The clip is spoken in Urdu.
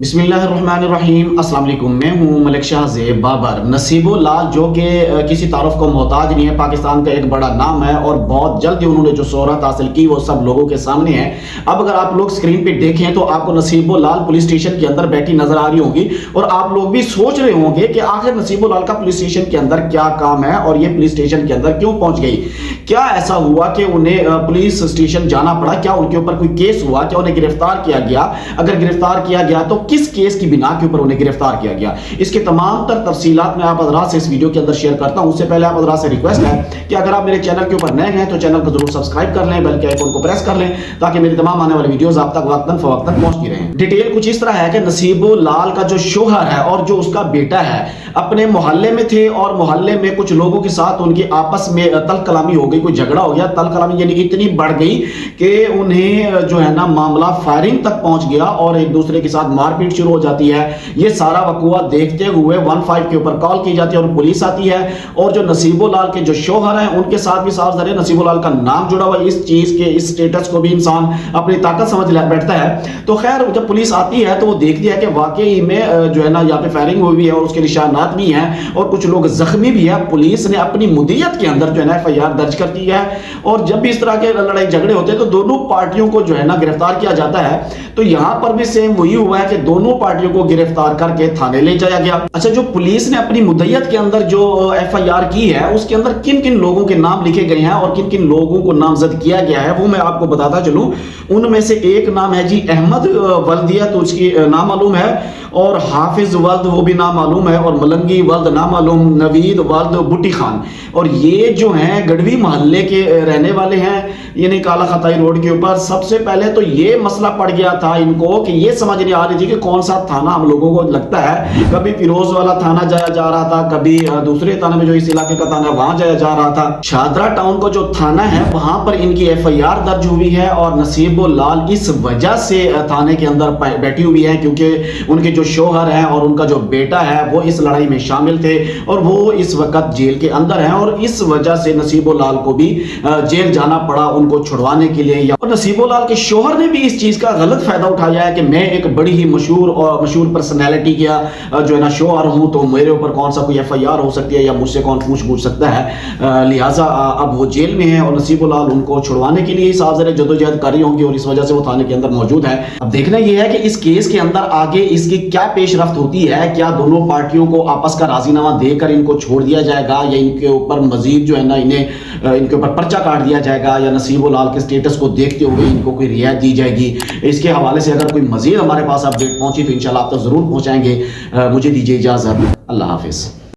بسم اللہ الرحمن الرحیم۔ السلام علیکم، میں ہوں ملک شاہ زیب بابر۔ نصیب اللہ جو کہ کسی تعارف کو محتاج نہیں ہے، پاکستان کا ایک بڑا نام ہے اور بہت جلد ہی انہوں نے جو شہرت حاصل کی وہ سب لوگوں کے سامنے ہے۔ اب اگر آپ لوگ سکرین پہ دیکھیں تو آپ کو نصیب اللہ پولیس اسٹیشن کے اندر بیٹھی نظر آ رہی ہوگی اور آپ لوگ بھی سوچ رہے ہوں گے کہ آخر نصیب اللہ کا پولیس اسٹیشن کے اندر کیا کام ہے اور یہ پولیس اسٹیشن کے اندر کیوں پہنچ گئی؟ کیا ایسا ہوا کہ انہیں پولیس اسٹیشن جانا پڑا؟ کیا ان کے اوپر کوئی کیس ہوا؟ کیا انہیں گرفتار کیا گیا؟ اگر گرفتار کیا گیا تو کس کیس کی بنا کے اوپر انہیں گرفتار کیا گیا؟ اس کے تمام تر تفصیلات میں آپ حضرات سے اس ویڈیو کے اندر شیئر کرتا ہوں۔ اس سے پہلے آپ حضرات سے ریکویسٹ ہے کہ اگر آپ میرے چینل کے اوپر نئے ہیں تو چینل کو ضرور سبسکرائب کر لیں، بیل کے آئیکن کو پریس کر لیں تاکہ میری تمام آنے والی ویڈیوز آپ تک وقتاً فوقتاً پہنچتی رہیں۔ ڈیٹیل کچھ اس طرح ہے کہ نصیب لال کا جو شوہر ہے اور جو اس کا بیٹا ہے اپنے محلے میں تھے اور محلے میں کچھ لوگوں کے ساتھ ان کی آپس میں تلخ کلامی ہو گئی، کوئی جھگڑا ہو گیا۔ تلخ کلامی یعنی اتنی بڑھ گئی کہ انہیں جو ہے نا معاملہ فائرنگ تک پہنچ گیا اور ایک دوسرے کے ساتھ مار پیٹ شروع ہو جاتی ہے۔ یہ سارا وقوع دیکھتے ہوئے 15 کے اوپر کال کی جاتی ہے اور پولیس آتی ہے اور جو نصیب لال کے جو شوہر ہیں ان کے ساتھ بھی صاف ظاہر نصیب لال کا نام جڑا ہوا ہے۔ اس چیز کے اس سٹیٹس کو بھی انسان اپنی طاقت سمجھ بیٹھتا ہے۔ تو خیر جب پولیس آتی ہے تو وہ دیکھتی ہے کہ واقعی میں جو ہے نا یہاں پہ فائرنگ ہوئی ہے اور اس کے نشانات بھی ہیں اور کچھ لوگ زخمی بھی ہیں۔ پولیس نے اپنی مدیت کے اندر جو ہے نا FIR درج کر دی ہے اور جب بھی اس طرح کے لڑائی جھگڑے ہوتے ہیں تو دونوں پارٹیوں کو جو ہے نا گرفتار کیا جاتا ہے۔ تو یہاں پر بھی سیم وہی ہوا ہے کہ دونوں پارٹیوں کو گرفتار کر کے تھانے لے جایا گیا۔ اچھا، جو پولیس نے اپنی مدیت کے اندر جو FIR کی ہے اس کے اندر کن کن لوگوں کے نام لکھے گئے ہیں اور کن کن لوگوں کو نامزد کیا گیا ہے وہ میں آپ کو بتاتا چلوں۔ ان میں سے ایک نام ہے جی احمد ولدیہ، تو اس کی نام معلوم ہے، اور حافظ ولد وہ بھی نام معلوم ہے، اور ملنگی ولد نام معلوم، نوید ولد بٹی خان، اور یہ جو ہیں گڑھوی محلے کے رہنے والے ہیں، یعنی کالا خطائی روڈ کے اوپر۔ سب سے پہلے تو یہ مسئلہ پڑ گیا تھا ان کو کہ یہ سمجھ نہیں آ رہی تھی کہ کون سا تھانہ ہم لوگوں کو لگتا ہے۔ کبھی فیروز والا تھانہ جایا جا رہا تھا، کبھی دوسرے تھانے میں جو اس علاقے کا تھانہ وہاں جایا جا رہا تھا۔ شادرہ ٹاؤن کو جو تھانہ ہے وہاں پر ان کی FIR درج ہوئی ہے اور نصیب لال اس وجہ سے تھانے کے اندر بیٹھی ہوئی ہے کیونکہ ان کے جو شوہر ہیں اور ان کا جو بیٹا ہے وہ اس لڑائی میں شامل تھے اور وہ اس وقت جیل کے اندر ہیں، اور اس وجہ سے نصیب لال کو بھی جیل جانا پڑا ان کو چھڑوانے کے لیے۔ اور نصیب لال کے شوہر نے بھی اس چیز کا غلط فائدہ اٹھایا ہے کہ میں ایک بڑی ہی مشہور پرسنالٹی کیا جو ہے نا شوہر ہوں، تو میرے اوپر کون سا کوئی FIR ہو سکتی ہے یا مجھ سے کون پوچھ سکتا ہے، لہٰذا اب وہ جیل میں ہیں اور نصیب لال ان کو چھڑوانے کے لیے صاف ظاہر جدوجہد کر رہی ہوں گی اور اس وجہ سے وہ تھانے کے اندر موجود ہے۔ اب دیکھنا یہ ہے کہ اس کیس کے اندر آگے اس کی کیا پیش رفت ہوتی ہے۔ کیا دونوں پارٹیوں کو آپس کا راضی نامہ دے کر ان کو چھوڑ دیا جائے گا یا ان کے اوپر مزید جو ہے نا ان کے اوپر پرچہ کاٹ دیا جائے گا یا نصیب لال کے سٹیٹس کو دیکھتے ہوئے ان کو کوئی رعایت دی جائے گی؟ اس کے حوالے سے اگر کوئی مزید ہمارے پاس اپڈیٹ پہنچی تو انشاءاللہ آپ تک ضرور پہنچائیں گے۔ مجھے دیجیے اجازت، اللہ حافظ۔